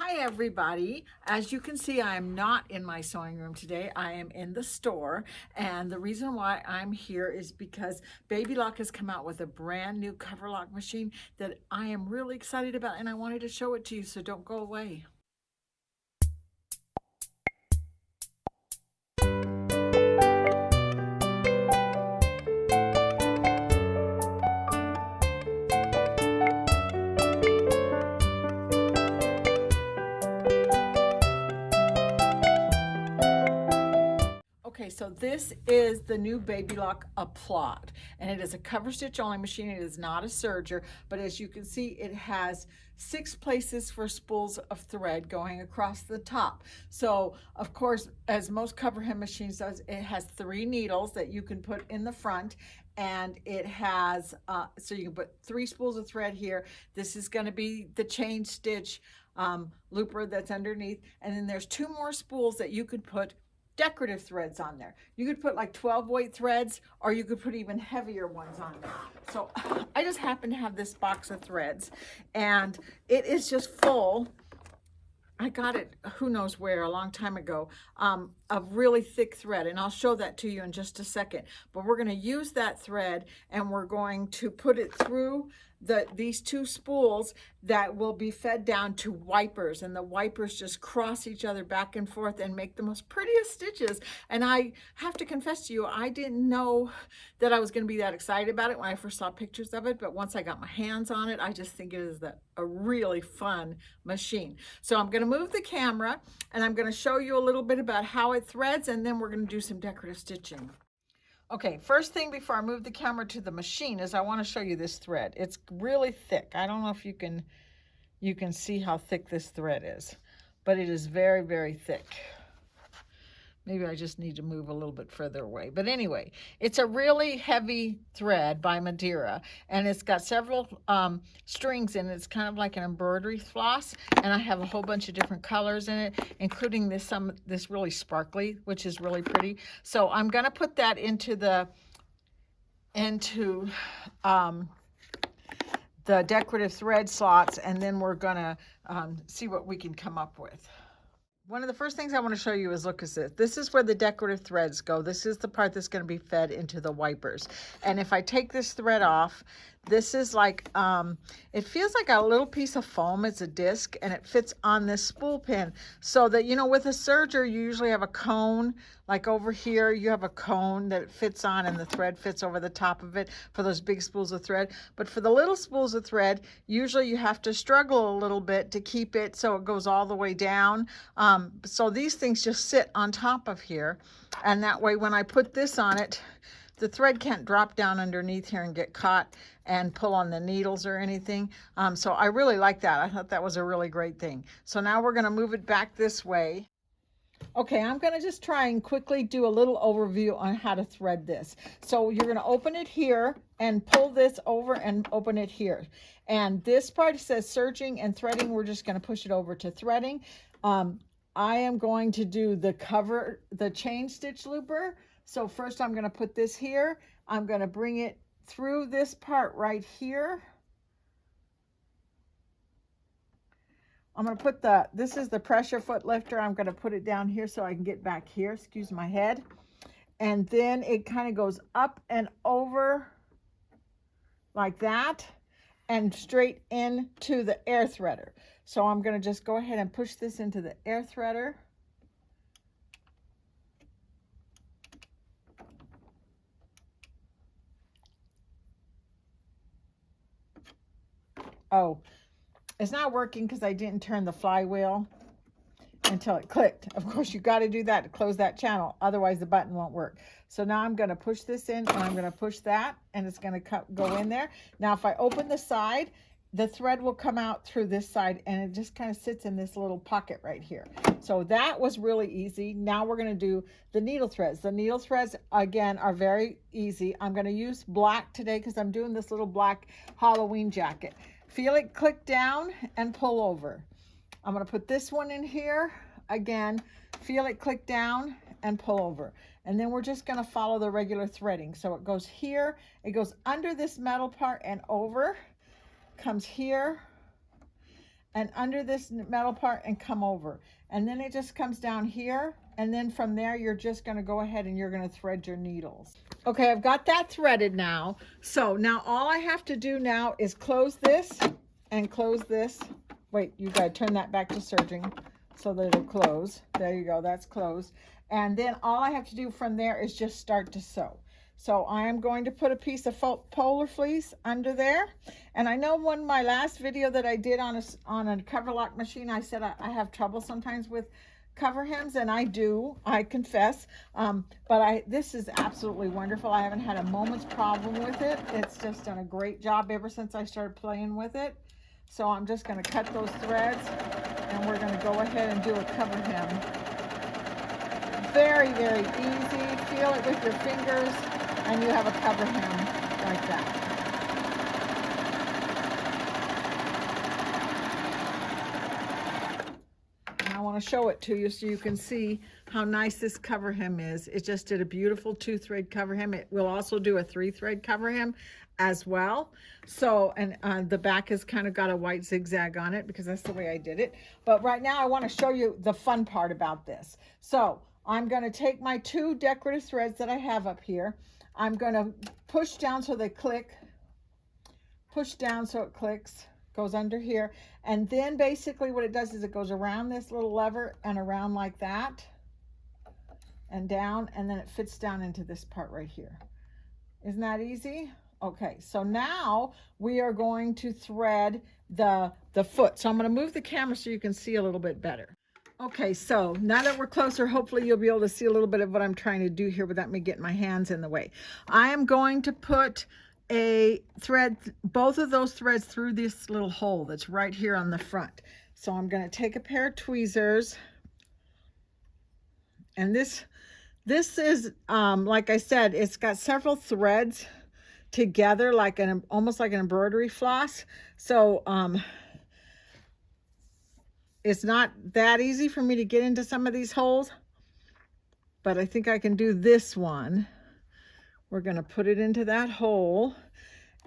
Hi everybody. As you can see, I am not in my sewing room today. I am in the store, and the reason why I'm here is because Babylock has come out with a brand new cover lock machine that I am really excited about, and I wanted to show it to you, so don't go away. Okay, so this is the new Babylock Applaud, and it is a cover stitch only machine. It is not a serger, but as you can see, it has 6 places for spools of thread going across the top. So, of course, as most Coverhem machines does, it has 3 needles that you can put in the front, and it has, so you can put 3 spools of thread here. This is going to be the chain stitch looper that's underneath, and then there's 2 more spools that you could put decorative threads on there. You could put like 12 weight threads, or you could put even heavier ones on there. So I just happen to have this box of threads, and it is just full. I got it, who knows where, a long time ago, of really thick thread, and I'll show that to you in just a second. But we're going to use that thread, and we're going to put it through these 2 spools that will be fed down to wipers, and the wipers just cross each other back and forth and make the most prettiest stitches. And I have to confess to you, I didn't know that I was going to be that excited about it when I first saw pictures of it, but once I got my hands on it, I just think it is a really fun machine. So I'm going to move the camera, and I'm going to show you a little bit about how it threads, and then we're going to do some decorative stitching. Okay, first thing before I move the camera to the machine is I want to show you this thread. It's really thick. I don't know if you can see how thick this thread is, but it is very, very thick. Maybe I just need to move a little bit further away. But anyway, it's a really heavy thread by Madeira, and it's got several strings in it. It's kind of like an embroidery floss, and I have a whole bunch of different colors in it, including this really sparkly, which is really pretty. So I'm going to put that into the decorative thread slots, and then we're going to see what we can come up with. One of the first things I want to show you is, look at this. This is where the decorative threads go. This is the part that's going to be fed into the wipers. And if I take this thread off, this is like, it feels like a little piece of foam. It's a disc, and it fits on this spool pin. So that, you know, with a serger, you usually have a cone. Like over here, you have a cone that it fits on, and the thread fits over the top of it for those big spools of thread. But for the little spools of thread, usually you have to struggle a little bit to keep it so it goes all the way down. So these things just sit on top of here, and that way when I put this on it, the thread can't drop down underneath here and get caught and pull on the needles or anything. So I really like that. I thought that was a really great thing. So now we're going to move it back this way. Okay, I'm going to just try and quickly do a little overview on how to thread this. So you're going to open it here and pull this over and open it here. And this part says serging and threading. We're just going to push it over to threading. I am going to do the chain stitch looper. So first I'm going to put this here. I'm going to bring it through this part right here. I'm going to put this is the pressure foot lifter. I'm going to put it down here so I can get back here. Excuse my head. And then it kind of goes up and over like that and straight into the air threader. So I'm going to just go ahead and push this into the air threader. Oh, it's not working because I didn't turn the flywheel until it clicked. Of course, you got to do that to close that channel. Otherwise, the button won't work. So now I'm going to push this in, and I'm going to push that, and it's going to go in there. Now, if I open the side, the thread will come out through this side, and it just kind of sits in this little pocket right here. So that was really easy. Now we're going to do the needle threads. The needle threads, again, are very easy. I'm going to use black today because I'm doing this little black Halloween jacket. Feel it click down and pull over. I'm going to put this one in here. Again, feel it click down and pull over. And then we're just going to follow the regular threading. So it goes here, it goes under this metal part and over, comes here, and under this metal part and come over. And then it just comes down here. And then from there, you're just gonna go ahead and you're gonna thread your needles. Okay, I've got that threaded now. So now all I have to do now is close this and close this. Wait, you gotta turn that back to serging so that it'll close. There you go, that's closed. And then all I have to do from there is just start to sew. So I am going to put a piece of polar fleece under there. And I know one my last video that I did on a Coverlock machine, I said I have trouble sometimes with Coverhems, and I do, I confess. But this is absolutely wonderful. I haven't had a moment's problem with it. It's just done a great job ever since I started playing with it. So I'm just going to cut those threads, and we're going to go ahead and do a Coverhem. Very, very easy. Feel it with your fingers, and you have a Coverhem like that. And I want to show it to you so you can see how nice this Coverhem is. It just did a beautiful 2-thread Coverhem. It will also do a 3-thread Coverhem as well. So, and the back has kind of got a white zigzag on it because that's the way I did it. But right now I want to show you the fun part about this. So I'm going to take my 2 decorative threads that I have up here. I'm going to push down so they click, push down so it clicks, goes under here. And then basically what it does is it goes around this little lever and around like that and down, and then it fits down into this part right here. Isn't that easy? Okay, so now we are going to thread the foot. So I'm going to move the camera so you can see a little bit better. Okay, so now that we're closer, hopefully you'll be able to see a little bit of what I'm trying to do here without me getting my hands in the way. I am going to put a thread, both of those threads through this little hole that's right here on the front. So I'm going to take a pair of tweezers, and this is, like I said, it's got several threads together, like almost like an embroidery floss. So, it's not that easy for me to get into some of these holes, but I think I can do this one. We're going to put it into that hole,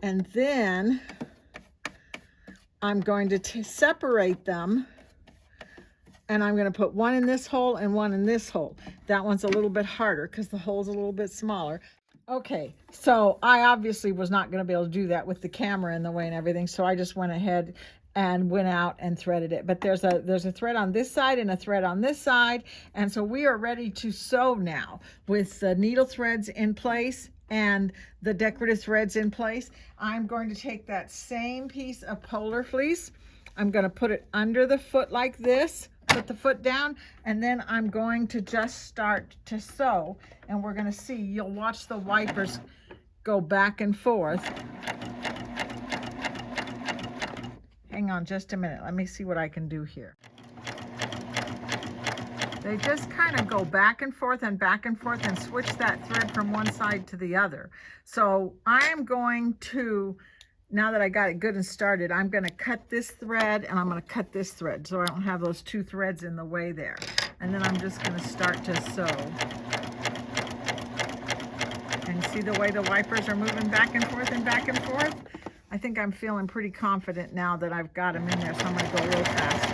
and then I'm going to separate them, and I'm going to put one in this hole and one in this hole. That one's a little bit harder because the hole's a little bit smaller. Okay, so I obviously was not going to be able to do that with the camera in the way and everything, so I just went ahead and went out and threaded it. But there's a thread on this side and a thread on this side, and so we are ready to sew now with the needle threads in place and the decorative threads in place. I'm going to take that same piece of polar fleece, I'm going to put it under the foot like this, put the foot down, and then I'm going to just start to sew, and we're going to see, you'll watch the wipers go back and forth. Hang on just a minute. Let me see what I can do here. They just kind of go back and forth and switch that thread from one side to the other. So I am going to, now that I got it good and started, I'm going to cut this thread and I'm going to cut this thread so I don't have those 2 threads in the way there. And then I'm just going to start to sew. And see the way the wipers are moving back and forth and back and forth? I think I'm feeling pretty confident now that I've got them in there, so I'm going to go a little faster.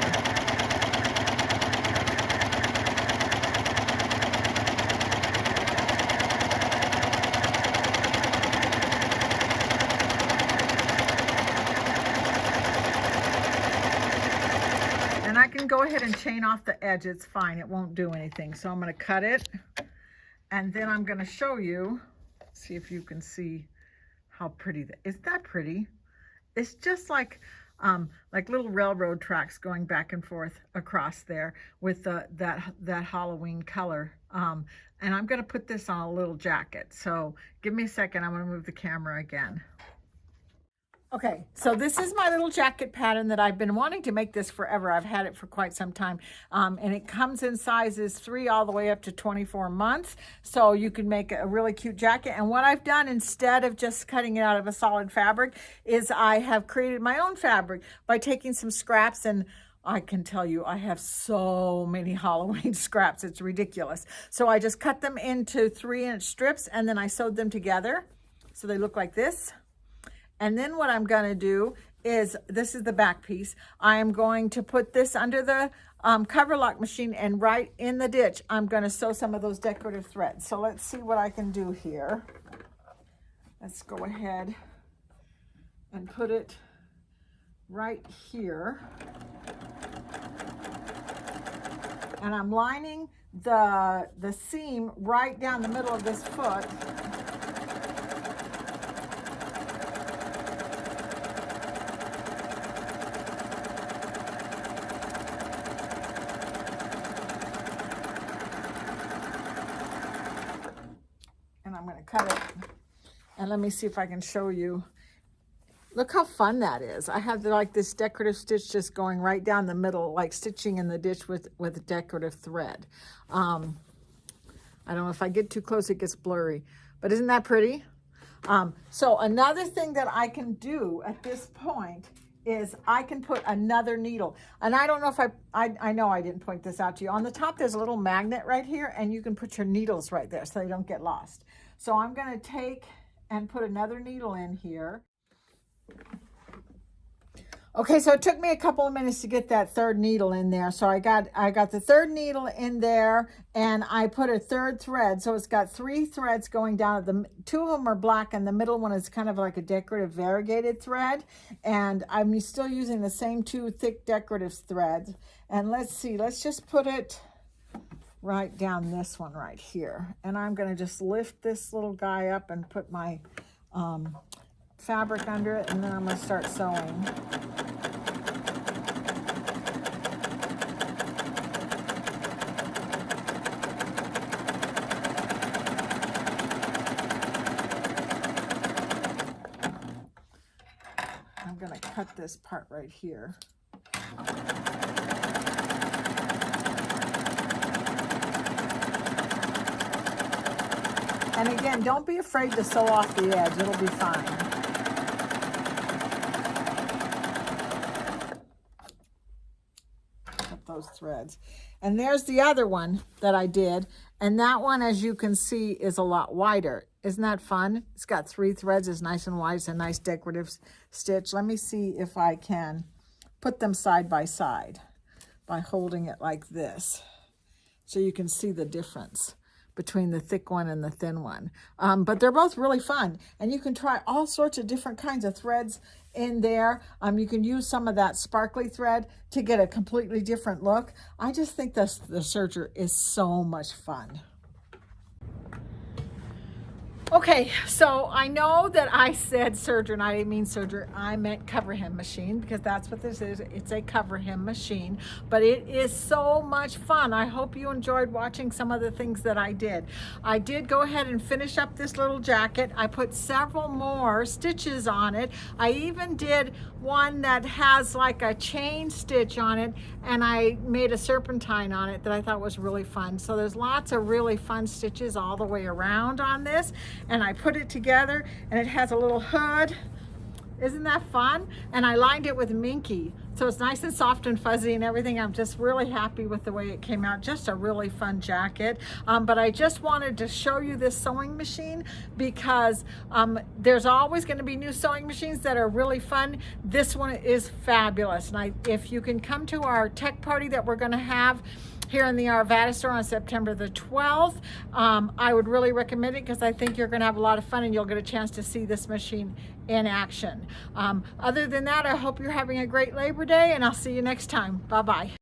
And I can go ahead and chain off the edge. It's fine. It won't do anything. So I'm going to cut it, and then I'm going to show you, see if you can see how pretty that is. That pretty? It's just like little railroad tracks going back and forth across there with that Halloween color. And I'm going to put this on a little jacket. So give me a second. I'm going to move the camera again. Okay, so this is my little jacket pattern that I've been wanting to make this forever. I've had it for quite some time. And it comes in sizes 3 all the way up to 24 months. So you can make a really cute jacket. And what I've done instead of just cutting it out of a solid fabric is I have created my own fabric by taking some scraps, and I can tell you I have so many Halloween scraps. It's ridiculous. So I just cut them into 3-inch strips, and then I sewed them together so they look like this. And then what I'm going to do is, this is the back piece. I am going to put this under the cover lock machine, and right in the ditch, I'm going to sew some of those decorative threads. So let's see what I can do here. Let's go ahead and put it right here. And I'm lining the seam right down the middle of this foot. And I'm going to cut it. And let me see if I can show you. Look how fun that is. I have like this decorative stitch just going right down the middle, like stitching in the ditch with decorative thread. I don't know if I get too close, it gets blurry, but isn't that pretty? So another thing that I can do at this point is I can put another needle. And I don't know if I know I didn't point this out to you. On the top, there's a little magnet right here, and you can put your needles right there so they don't get lost. So I'm gonna take and put another needle in here. Okay, so it took me a couple of minutes to get that third needle in there. So I got the third needle in there, and I put a third thread. So it's got 3 threads going down. 2 of them are black, and the middle one is kind of like a decorative variegated thread. And I'm still using the same 2 thick decorative threads. And let's see, let's just put it right down this one right here. And I'm going to just lift this little guy up and put my fabric under it, and then I'm going to start sewing. I'm going to cut this part right here. And again, don't be afraid to sew off the edge. It'll be fine. Cut those threads. And there's the other one that I did. And that one, as you can see, is a lot wider. Isn't that fun? It's got 3 threads. It's nice and wide. It's a nice decorative stitch. Let me see if I can put them side by side by holding it like this, so you can see the difference between the thick one and the thin one. But they're both really fun, and you can try all sorts of different kinds of threads in there. You can use some of that sparkly thread to get a completely different look. I just think the serger is so much fun. Okay, so I know that I said serger and I didn't mean serger. I meant Coverhem machine, because that's what this is. It's a Coverhem machine, but it is so much fun. I hope you enjoyed watching some of the things that I did. I did go ahead and finish up this little jacket. I put several more stitches on it. I even did one that has like a chain stitch on it, and I made a serpentine on it that I thought was really fun. So there's lots of really fun stitches all the way around on this. And I put it together, and it has a little hood. Isn't that fun? And I lined it with Minky, so it's nice and soft and fuzzy and everything. I'm just really happy with the way it came out. Just a really fun jacket. But I just wanted to show you this sewing machine, because there's always going to be new sewing machines that are really fun. This one is fabulous. And if you can come to our tech party that we're going to have here in the Arvada store on September the 12th, I would really recommend it, because I think you're going to have a lot of fun and you'll get a chance to see this machine in action. Other than that, I hope you're having a great Labor Day, and I'll see you next time. Bye-bye.